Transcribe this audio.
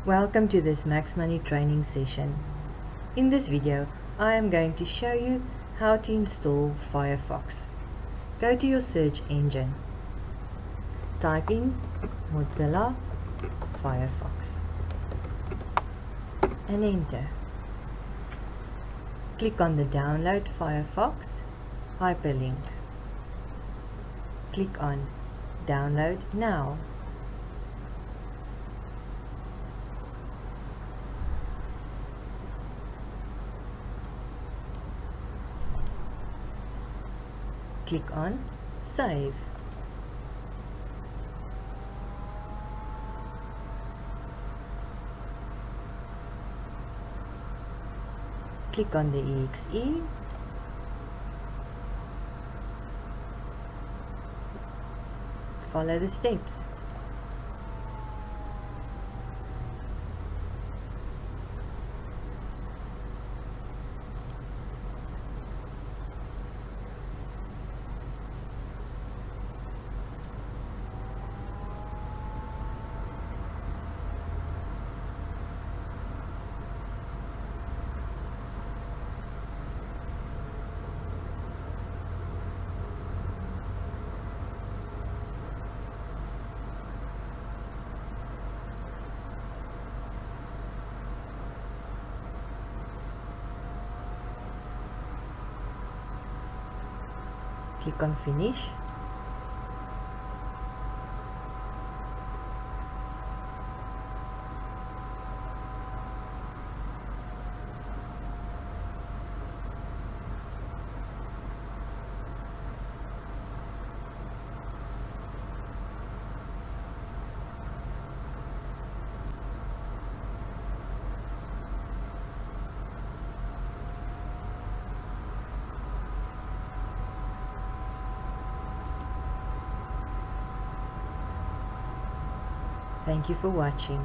Welcome to this MAXMONEY training session. In this video, I am going to show you how to install Firefox. Go to your search engine. Type in Mozilla Firefox and enter. Click on the Download Firefox hyperlink. Click on Download Now. Click on Save. Click on the exe. Follow the steps. Click on Finish. Thank you for watching.